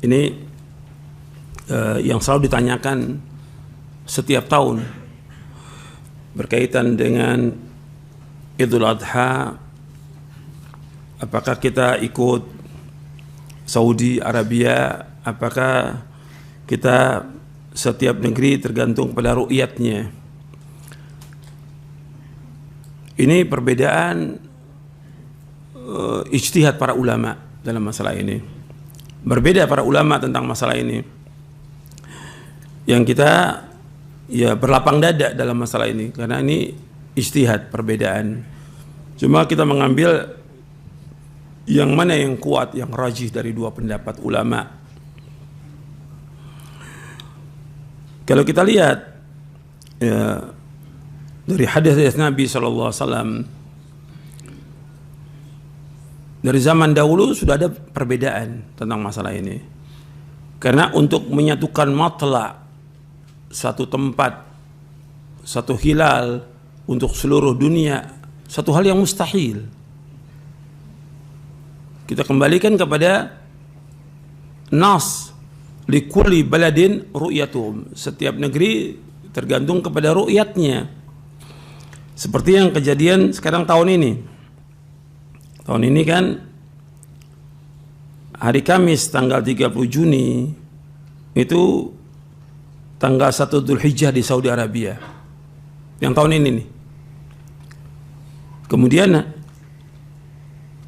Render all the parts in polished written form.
Ini yang selalu ditanyakan setiap tahun berkaitan dengan Idul Adha. Apakah kita ikut Saudi Arabia? Apakah kita setiap negeri tergantung pada ru'yatnya? Ini perbedaan ijtihad para ulama dalam masalah ini. Berbeda para ulama tentang masalah ini. Yang kita ya berlapang dada dalam masalah ini karena ini ijtihad, perbedaan. Cuma kita mengambil yang mana yang kuat, yang rajih dari dua pendapat ulama. Kalau kita lihat ya, dari hadis Nabi SAW, dari zaman dahulu sudah ada perbedaan tentang masalah ini. Karena untuk menyatukan matla satu tempat, satu hilal untuk seluruh dunia, satu hal yang mustahil. Kita kembalikan kepada nas likulli baladin ru'yatuhum. Setiap negeri tergantung kepada ru'yatnya. Seperti yang kejadian sekarang tahun ini. Tahun ini kan hari Kamis tanggal 30 Juni itu tanggal 1 Dzulhijjah di Saudi Arabia. Yang tahun ini nih. Kemudian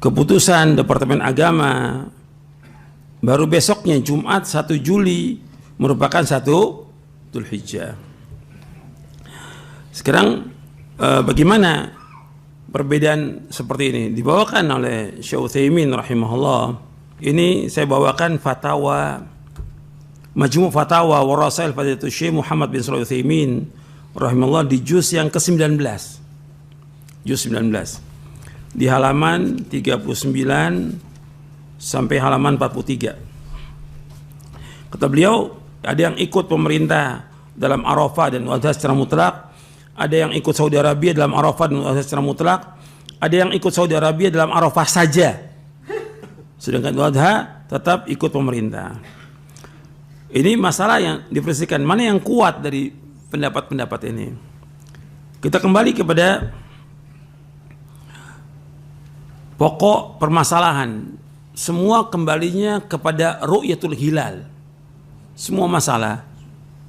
keputusan Departemen Agama baru besoknya Jumat 1 Juli merupakan 1 Dzulhijjah. Sekarang bagaimana perbedaan seperti ini dibawakan oleh Syekh Utsaimin rahimahullah. Ini saya bawakan fatwa Majmu' Fatawa wa Rasail Fadilatul Syekh Muhammad bin Shalih Utsaimin rahimahullah di juz yang ke-19. Juz 19. Di halaman 39 sampai halaman 43. Kata beliau, ada yang ikut pemerintah dalam Arafah dan Adha secara mutlak, ada yang ikut Saudi Arabia dalam Arafah dan Adha secara mutlak, ada yang ikut Saudi Arabia dalam Arafah saja, sedangkan Adha tetap ikut pemerintah. Ini masalah yang diperselisihkan, mana yang kuat dari pendapat-pendapat ini. Kita kembali kepada pokok permasalahan. Semua kembalinya kepada ru'yatul hilal. Semua masalah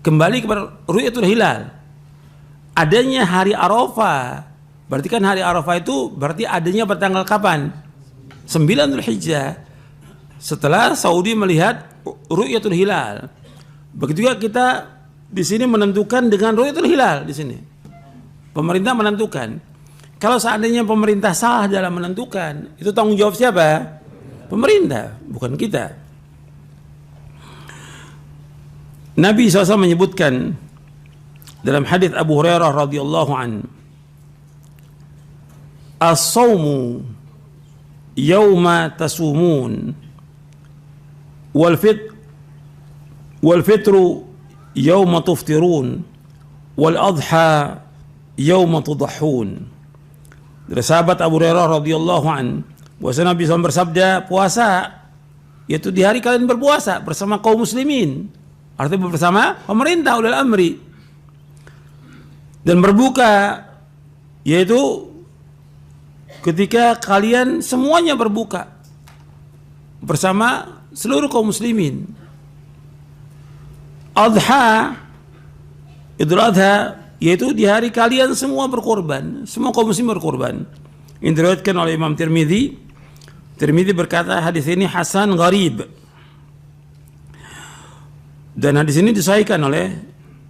kembali kepada ru'yatul hilal. Adanya hari Arafah, berarti kan hari Arafah itu berarti adanya pada tanggal kapan? 9 Dzulhijjah. Setelah Saudi melihat ru'yatul hilal. Begitu juga kita di sini menentukan dengan ru'yatul hilal di sini. Pemerintah menentukan. Kalau seandainya pemerintah salah dalam menentukan, itu tanggung jawab siapa? Pemerintah, bukan kita. Nabi SAW menyebutkan dalam hadis Abu Hurairah radhiyallahu an, as-saumu yauma tasumun wal fitru yauma tuftirun wal adha yauma tudahhun. Dari sahabat Abu Hurairah radhiyallahu an, bahwa Nabi SAW bersabda, puasa yaitu di hari kalian berpuasa bersama kaum muslimin, artinya bersama pemerintah ulil amri, dan berbuka yaitu ketika kalian semuanya berbuka bersama seluruh kaum muslimin. Adha, Idul Adha, yaitu di hari kalian semua berkorban, semua kaum muslim berkorban. Ini diriwayatkan oleh Imam Tirmidzi. Tirmidzi berkata hadis ini hasan gharib. Dan hadis ini disahihkan oleh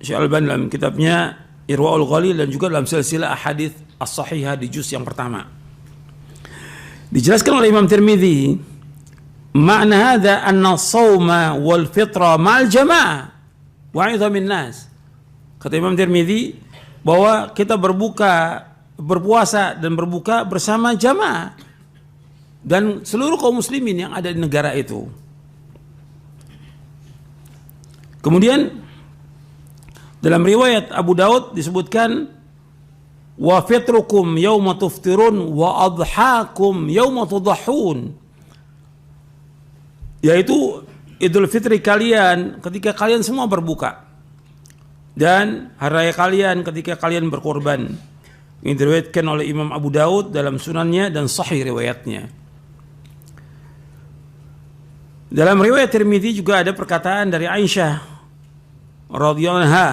Syekh Al-Albani dalam kitabnya Irwaul Ghalil dan juga dalam silsilah ahadits as-sahihah di juz yang pertama. Dijelaskan oleh Imam Tirmidzi, makna hadza anna as-shauma wal fitra ma'al jamaah wa 'idhamin nas. Kata Imam Tirmidzi bahwa kita berpuasa dan berbuka bersama jamaah dan seluruh kaum muslimin yang ada di negara itu. Kemudian dalam riwayat Abu Daud disebutkan wa fitrukum yauma tuftirun wa adhakum yauma tudahhun, yaitu Idul Fitri kalian ketika kalian semua berbuka, dan hari raya kalian ketika kalian berkorban. Ini diriwayatkan oleh Imam Abu Daud dalam sunannya dan sahih riwayatnya. Dalam riwayat Tirmidzi juga ada perkataan dari Aisyah radhiyallahu anha.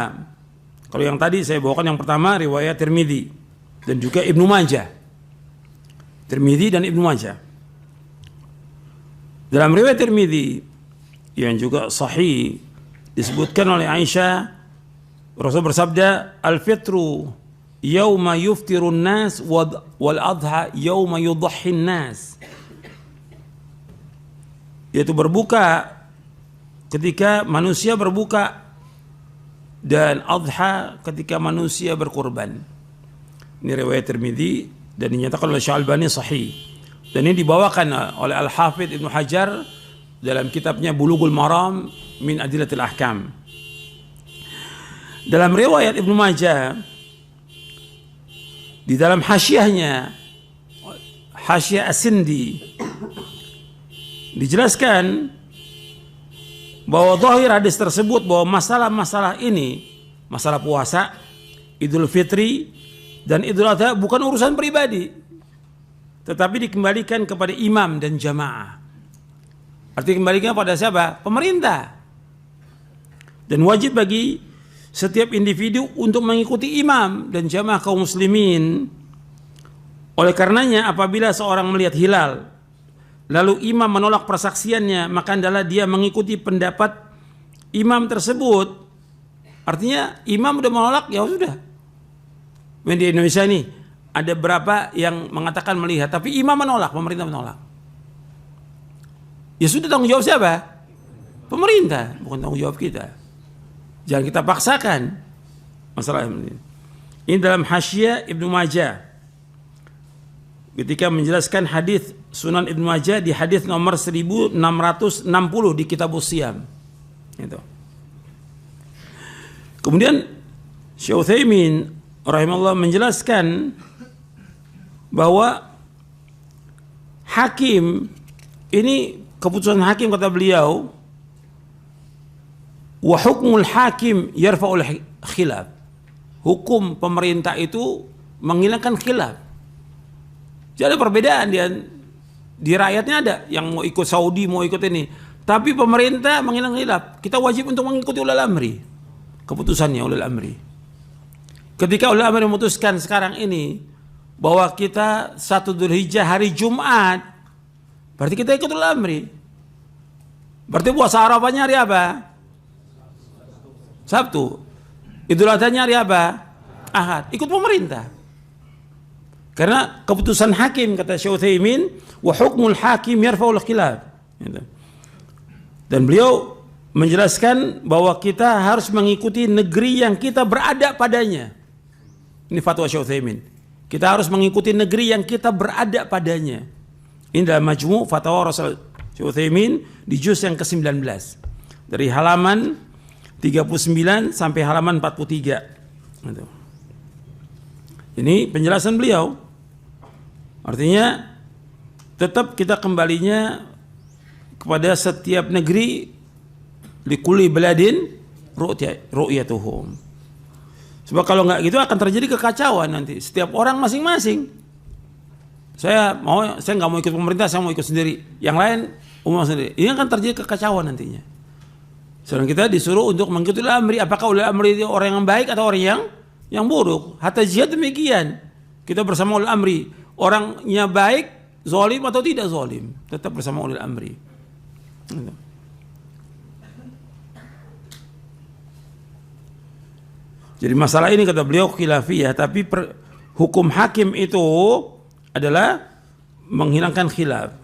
Kalau yang tadi saya bawakan yang pertama riwayat Tirmidzi dan juga Ibnu Majah. Tirmidzi dan Ibnu Majah. Dalam riwayat Tirmidzi yang juga sahih disebutkan oleh Aisyah, Rasul bersabda, al-fitru yauma yuftirun nas wal adha yauma yudhhin nas. Yaitu berbuka ketika manusia berbuka dan adha ketika manusia berkurban. Ini riwayat Tirmidzi dan dinyatakan oleh Syalbani sahih. Dan ini dibawakan oleh Al-Hafidz Ibnu Hajar dalam kitabnya Bulughul Maram min Adillatil Ahkam. Dalam riwayat Ibnu Majah di dalam hasyiahnya, Hasyiah As-Sindi, dijelaskan bahwa zahir hadis tersebut bahwa masalah-masalah ini, masalah puasa, Idul Fitri dan Idul Adha bukan urusan pribadi, tetapi dikembalikan kepada imam dan jamaah. Artinya kembalikan pada siapa? Pemerintah. Dan wajib bagi setiap individu untuk mengikuti imam dan jamaah kaum muslimin. Oleh karenanya apabila seorang melihat hilal lalu imam menolak persaksiannya, maka adalah dia mengikuti pendapat imam tersebut. Artinya imam udah menolak, ya sudah. Di Indonesia ini ada berapa yang mengatakan melihat, tapi imam menolak, pemerintah menolak. Ya sudah, tanggung jawab siapa? Pemerintah, bukan tanggung jawab kita. Jangan kita paksakan masalah ini. Ini dalam Hasyiah Ibnu Majah ketika menjelaskan hadis Sunan Ibnu Majah di hadis nomor 1660 di Kitabus Shiyam. Itu. Kemudian Syekh Utsaimin rahimahullah menjelaskan bahwa hakim ini, keputusan hakim kata beliau, wa hukmul hakim yarfa'ul khilaf. Hukum pemerintah itu menghilangkan khilaf. Jadi ada perbedaan di rakyatnya, ada yang mau ikut Saudi, mau ikut ini. Tapi pemerintah menghilangkan khilaf. Kita wajib untuk mengikuti ulil amri. Keputusannya ulil amri. Ketika ulil amri memutuskan sekarang ini bahwa kita 1 Dzulhijjah hari Jumat, berarti kita ikut ulil amri. Berarti puasa Arafahnya hari apa? Sabtu. Idul Adhanya hari apa? Ahad. Ikut pemerintah. Karena keputusan hakim, kata Syekh Utsaimin, wa hukmul hakim yarfa'ul khilaf. Dan beliau menjelaskan bahwa kita harus mengikuti negeri yang kita berada padanya. Ini fatwa Syekh Utsaimin. Kita harus mengikuti negeri yang kita berada padanya. Ini dalam Majmu' Fatwa Rasul Syekh Utsaimin di juz yang ke-19. Dari halaman 39 sampai halaman 43. Ini penjelasan beliau. Artinya tetap kita kembalinya kepada setiap negeri, likulli baladin ru'yatuhum. Sebab kalau nggak gitu akan terjadi kekacauan nanti. Setiap orang masing-masing. Saya nggak mau ikut pemerintah, saya mau ikut sendiri. Yang lain umum sendiri. Ini akan terjadi kekacauan nantinya. Sedang kita disuruh untuk mengikuti ulil amri. Apakah ulil amri itu orang yang baik atau orang yang buruk? Hatta jihad demikian. Kita bersama ulil amri. Orangnya baik, zalim atau tidak zalim, tetap bersama ulil amri. Jadi masalah ini kata beliau khilafiyah, tapi hukum hakim itu adalah menghilangkan khilaf.